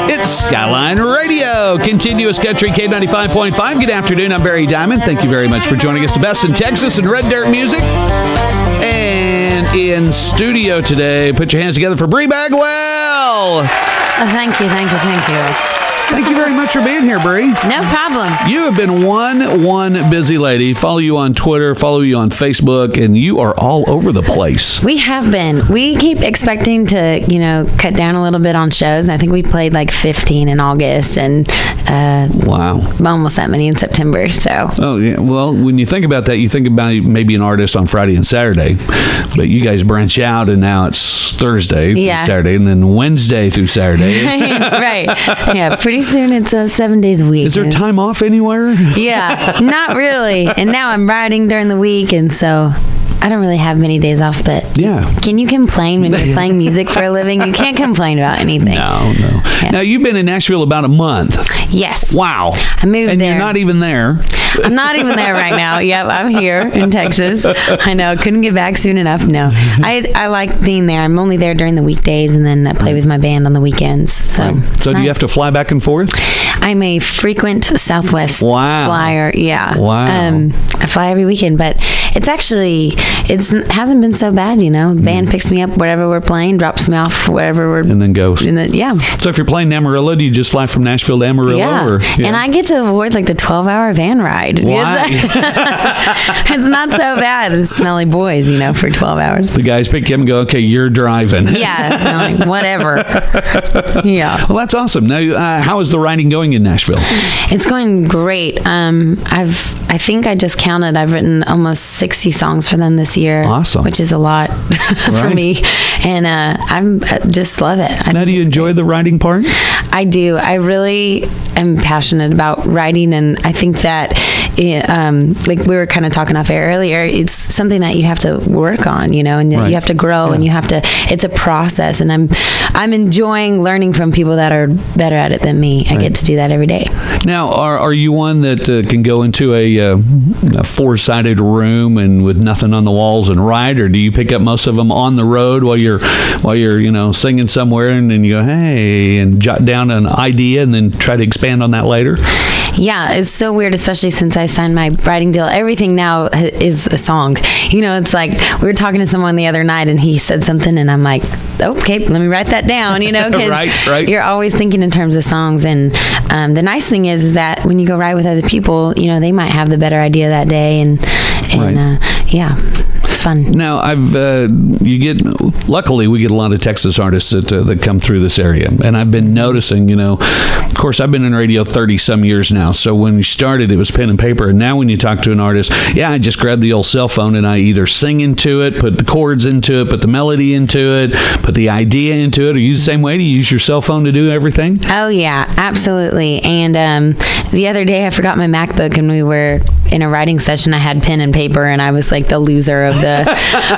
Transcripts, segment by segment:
It's Skyline Radio, continuous country K95.5. Good afternoon, I'm Barry Diamond. Thank you very much for joining us. The best in Texas and red dirt music. And in studio today, put your hands together for Bri Bagwell. Thank you. Thank you very much for being here, Bri. No problem. You have been one busy lady. Follow you on Twitter, follow you on Facebook, and you are all over the place. We have been. We keep expecting to, cut down a little bit on shows. I think we played like 15 in August and wow, almost that many in September. So. Oh yeah. Well, when you think about that, you think about maybe an artist on Friday and Saturday, but you guys branch out, and now it's Thursday through Saturday, and then Wednesday through Saturday. Right. Yeah. Pretty soon it's 7 days a week. Is there time off anywhere? Yeah, not really. And now I'm riding during the week, and so I don't really have many days off, but can you complain when you're playing music for a living? You can't complain about anything. No. Yeah. Now, you've been in Nashville about a month. Yes. Wow. I moved and there. You're not even there. I'm not even there right now. Yep, I'm here in Texas. I know. Couldn't get back soon enough. No. I like being there. I'm only there during the weekdays, and then I play with my band on the weekends. So, So do you have to fly back and forth? I'm a frequent Southwest flyer. Yeah. Wow. I fly every weekend, but it hasn't been so bad, Band picks me up wherever we're playing, drops me off wherever we're... And then goes. Yeah. So if you're playing Amarillo, do you just fly from Nashville to Amarillo? Yeah. And I get to avoid like the 12-hour van ride. Why? It's not so bad. It's smelly boys, for 12 hours. The guys pick you up and go, okay, you're driving. Yeah. Like, whatever. Yeah. Well, that's awesome. Now, how is the writing going in Nashville? It's going great. I think I just counted. I've written almost 60 songs for them this year. Awesome. Which is a lot for me. And I just love it. Now, do you enjoy the writing part? I do. I really am passionate about writing, and I think that, like we were kind of talking off air earlier, it's something that you have to work on, and you have to grow, and you have to. It's a process, and I'm enjoying learning from people that are better at it than me. I get to do that every day. Now, are you one that can go into a four-sided room and with nothing on the walls and write, or do you pick up most of them on the road while you're singing somewhere, and then you go, hey, and jot down an idea and then try to expand on that later? Yeah, it's so weird, especially since I signed my writing deal. Everything now is a song. It's like we were talking to someone the other night, and he said something, and I'm like, okay, let me write that down, because right. You're always thinking in terms of songs. And the nice thing is that when you go write with other people, they might have the better idea that day, and it's fun. Now, luckily we get a lot of Texas artists that come through this area, and I've been noticing, of course, I've been in radio 30 some years now, so when we started it was pen and paper, and now when you talk to an artist, I just grab the old cell phone and I either sing into it, put the chords into it, put the melody into it, put the idea into it. Are you the same way? Do you use your cell phone to do everything? Oh yeah, absolutely. And the other day I forgot my MacBook, and we were in a writing session. I had pen and paper, and I was like the loser of the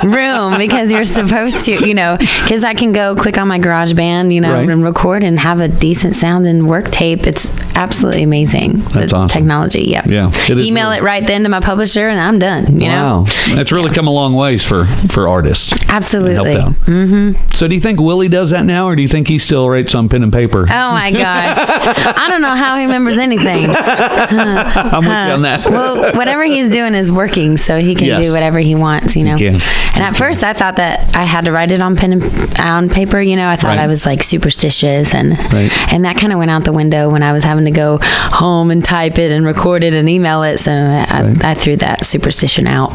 room, because you're supposed to, because I can go click on my GarageBand, and record and have a decent sound and work tape. It's absolutely amazing. That's awesome. Technology. Yeah. Email it right then to my publisher, and I'm done. Wow. That's really come a long ways for artists. Absolutely. Mm-hmm. So do you think Willie does that now, or do you think he still writes on pen and paper? Oh my gosh. I don't know how he remembers anything. I'm with you on that. Well, whatever he's doing is working, so he can do whatever he wants, He can. And at first I thought that I had to write it on pen and on paper, I thought I was like superstitious, and that kind of went out the window when I was having to go home and type it and record it and email it, so I threw that superstition out.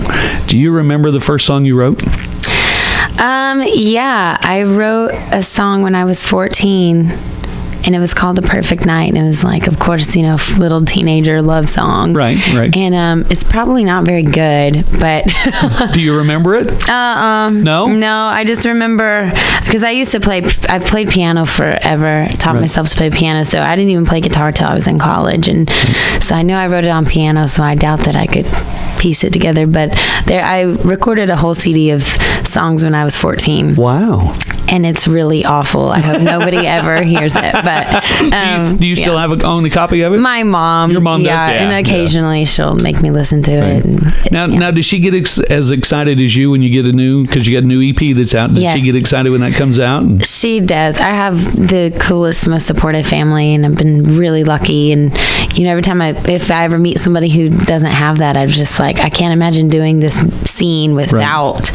Do you remember the first song you wrote? Yeah, I wrote a song when I was 14, and it was called The Perfect Night, and it was like, of course, little teenager love song. Right. And it's probably not very good, but... Do you remember it? No? No, I just remember, because I played piano forever, taught myself to play piano, so I didn't even play guitar till I was in college, and so I know I wrote it on piano, so I doubt that I could piece it together, but I recorded a whole CD of songs when I was 14. Wow. and it's really awful. I hope nobody ever hears it. But do you still own a copy of it? My mom. Your mom does, yeah. And occasionally she'll make me listen to it. And, now, does she get as excited as you when you get because you got a new EP that's out? Does she get excited when that comes out? She does. I have the coolest, most supportive family, and I've been really lucky. And every time if I ever meet somebody who doesn't have that, I'm just like, I can't imagine doing this scene without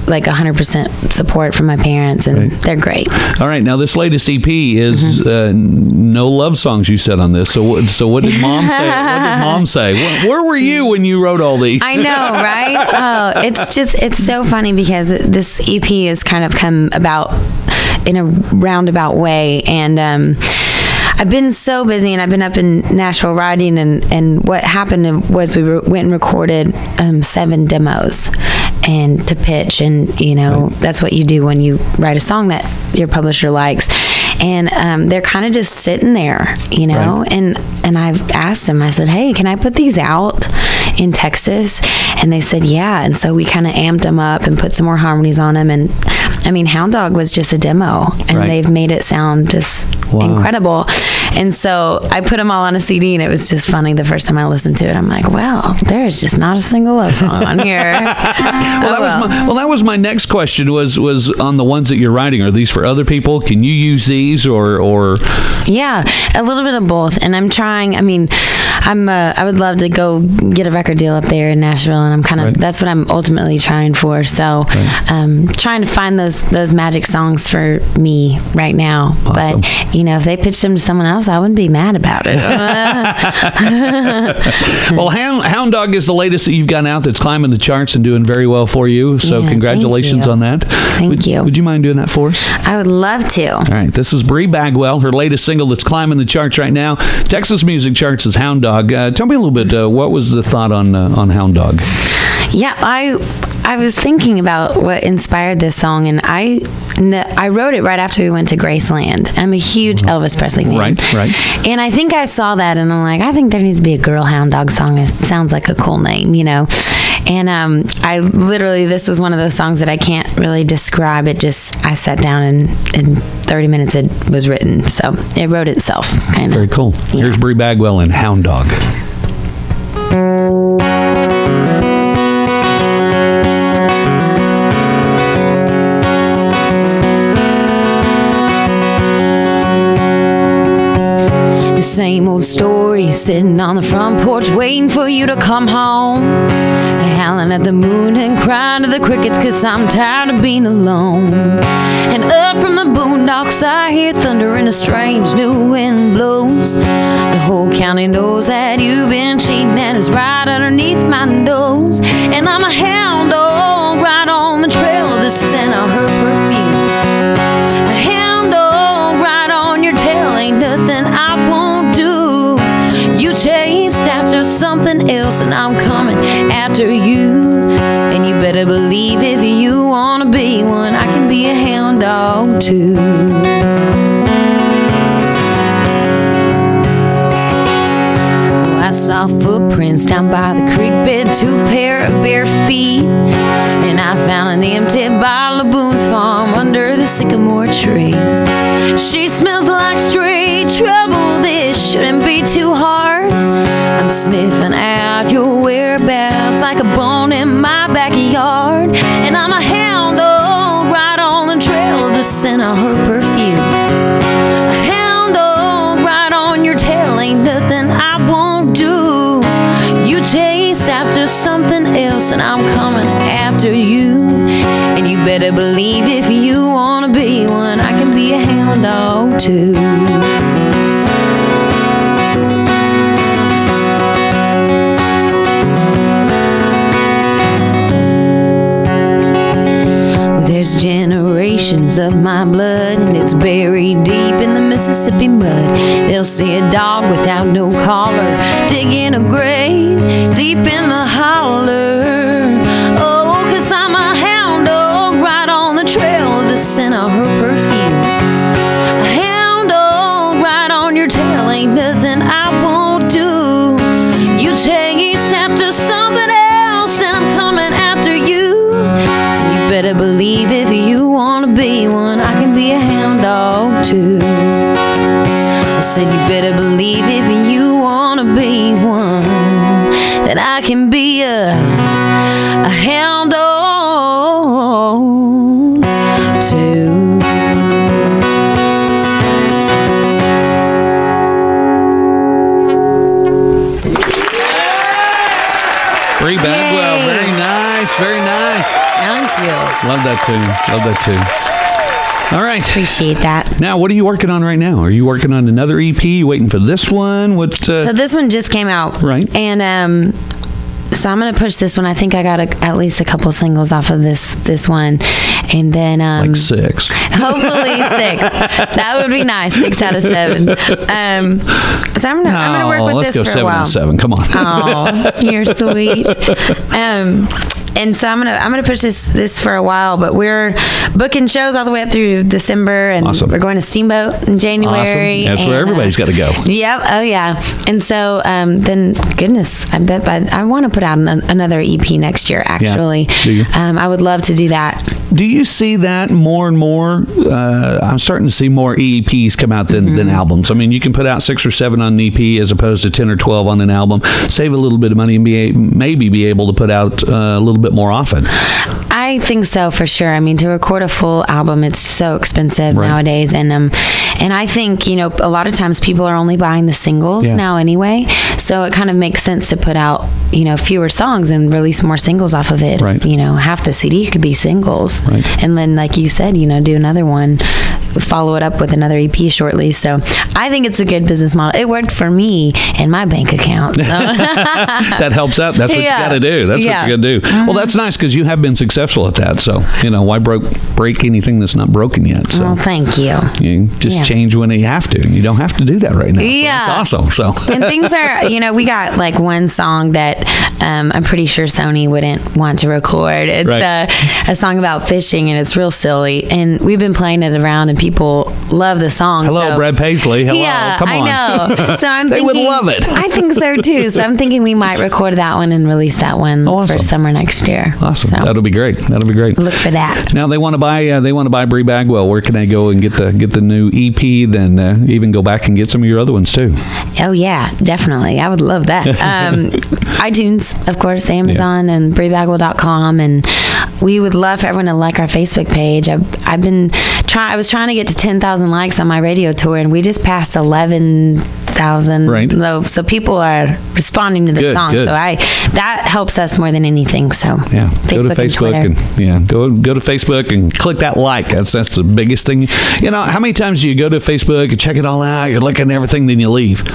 like 100% support from my parents, and they're great. All right, now this latest EP is no love songs you said on this. So what did Mom say? What did Mom say? Where were you when you wrote all these? I know, right? Oh, it's so funny because this EP has kind of come about in a roundabout way, and I've been so busy, and I've been up in Nashville writing, and what happened was we went and recorded 7 demos and to pitch, and that's what you do when you write a song that your publisher likes, and they're kind of just sitting there, and I've asked them, I said, hey, can I put these out in Texas? And they said yeah, and so we kind of amped them up and put some more harmonies on them, and I mean, Hound Dog was just a demo, and they've made it sound just incredible. And so I put them all on a CD, and it was just funny the first time I listened to it. I'm like, wow, there is just not a single love song on here. That was my next question was on the ones that you're writing. Are these for other people? Can you use these or? Yeah, a little bit of both. And I'm trying, I mean, I would love to go get a record deal up there in Nashville, and I'm kind of, that's what I'm ultimately trying for. So trying to find those magic songs for me right now. Awesome. But, if they pitched them to someone else, I wouldn't be mad about it. Well, Hound Dog is the latest that you've gotten out that's climbing the charts and doing very well for you. So congratulations on that. Thank you. Would you mind doing that for us? I would love to. All right. This is Bri Bagwell. Her latest single that's climbing the charts right now. Texas Music Charts is Hound Dog. Tell me a little bit, what was the thought on Hound Dog? Yeah, I was thinking about what inspired this song, and I wrote it right after we went to Graceland. I'm a huge Elvis Presley fan. Right. And I think I saw that, and I'm like, I think there needs to be a girl Hound Dog song. It sounds like a cool name, And I literally, this was one of those songs that I can't really describe. It just, I sat down and in 30 minutes it was written. So it wrote itself, kind of. Very cool. Yeah. Here's Bri Bagwell and Hound Dog. The same old story, sitting on the front porch waiting for you to come home, howling at the moon and crying to the crickets 'cause I'm tired of being alone. And up from the boondocks I hear thunder and a strange new wind blows. The whole county knows that you've been cheating, and it's right underneath my nose. And I'm a hound dog right on the trail of the scent of her perfume. A hound dog right on your tail, ain't nothing I won't do. You chased after something else, and I'm coming after you. And you better believe if you wanna be one, I can be a hound dog too. Well, I saw footprints down by the creek bed, 2 pair of bare feet, and I found an empty bottle of Boone's Farm under the sycamore tree. She smells like straight trouble, this shouldn't be too hard. I'm sniffing out your whereabouts like a bone in my backyard. And I'm a hound dog right on the trail of the scent of her perfume. A hound dog right on your tail, ain't nothing I won't do. You chased after something else, and I'm coming after you. And you better believe if you wanna be one, I can be a hound dog too. There's generations of my blood, and it's buried deep in the Mississippi mud. They'll see a dog without no collar, digging a grave deep in the holler. Oh, 'cause I'm a hound dog right on the trail of the scent of her perfume. A hound dog right on your tail, ain't nothing I won't do. You chase after something else, and I'm coming after you. You better believe if you wanna be one, I too. I said, you better believe if you wanna be one, that I can be a hound dog too. Bri Bagwell, very nice, very nice. Thank you. Love that tune. All right. Appreciate that. Now, what are you working on right now? Are you working on another EP? You waiting for this one? What? So this one just came out. Right. And so I'm going to push this one. I think I got at least a couple singles off of this one. And then... like 6. Hopefully 6. That would be nice. 6 out of 7. So I'm gonna work with this for a while. Let's go 7 out of 7. Come on. Oh, you're sweet. And so I'm gonna push this for a while, but we're booking shows all the way up through December, and Awesome. we're going to Steamboat in January. Awesome. That's where everybody's got to go. Yep. Oh yeah. And so then, goodness, I bet I want to put out another EP next year. Actually, Yeah. Do you? I would love to do that. Do you see that more and more? I'm starting to see more EPs come out than albums. I mean, you can put out 6 or 7 on an EP as opposed to 10 or 12 on an album. Save a little bit of money and maybe be able to put out a little bit more often. I think so, for sure. I mean, to record a full album, it's so expensive nowadays, and I think, a lot of times people are only buying the singles now anyway, so it kind of makes sense to put out fewer songs and release more singles off of it. Right. Half the CD could be singles, right. And then, like you said, do another one, follow it up with another EP shortly. So I think it's a good business model. It worked for me and my bank account. So. That helps out. That's what you got to do. That's what you got to do. Well, that's nice because you have been successful at that. So, why break anything that's not broken yet? So, well, thank you. You just change when you have to. And you don't have to do that right now. Yeah. So that's awesome. So. And things are, we got like one song that I'm pretty sure Sony wouldn't want to record. It's a song about fishing, and it's real silly. And we've been playing it around, and people love the song. Hello, Brad Paisley. Hello. Yeah, Come on. I know. So I'm they thinking, would love it. I think so too. So I'm thinking we might record that one and release that one for summer next year. Awesome. So That'll be great. Look for that. Now they want to buy Bri Bagwell. Where can they go and get the new EP? Then even go back and get some of your other ones too. Oh yeah, definitely. I would love that. iTunes, of course, Amazon, and BriBagwell.com, and we would love for everyone to like our Facebook page. I was trying to get to 10,000 likes on my radio tour, and we just passed 11,000. Right. So people are responding to the song. Good. So that helps us more than anything. So yeah, Facebook, go to Facebook and go to Facebook and click that like. That's the biggest thing. How many times do you go to Facebook and check it all out? You're looking at everything, then you leave,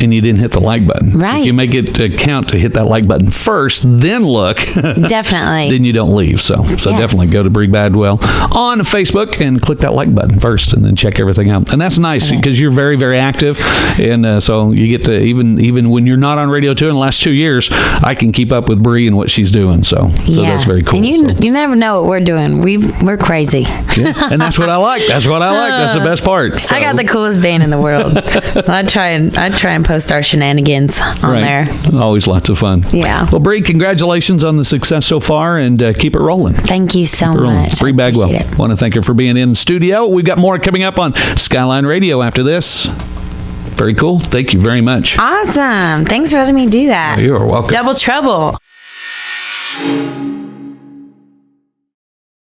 and you didn't hit the like button. Right. If you make it a count to hit that like button first, then look. Definitely. Then you don't leave. So definitely go to Bri Bagwell on Facebook and click that like button first, and then check everything out. And that's nice because you're very, very active, and so you get to even when you're not on radio too. In the last 2 years, I can keep up with Bri and what she's doing. So that's very cool. And you never know what we're doing. We're crazy. Yeah. And that's what I like. That's the best part. So. I got the coolest band in the world. I try and post our shenanigans on there. Always lots of fun. Yeah. Well, Bri, congratulations on the success so far, and keep it rolling. Thank you so much. Bri Bagwell. Want to thank her for being in the studio. We've got more coming up on Skyline Radio after this. Very cool. Thank you very much. Awesome. Thanks for letting me do that. You are welcome. Double trouble.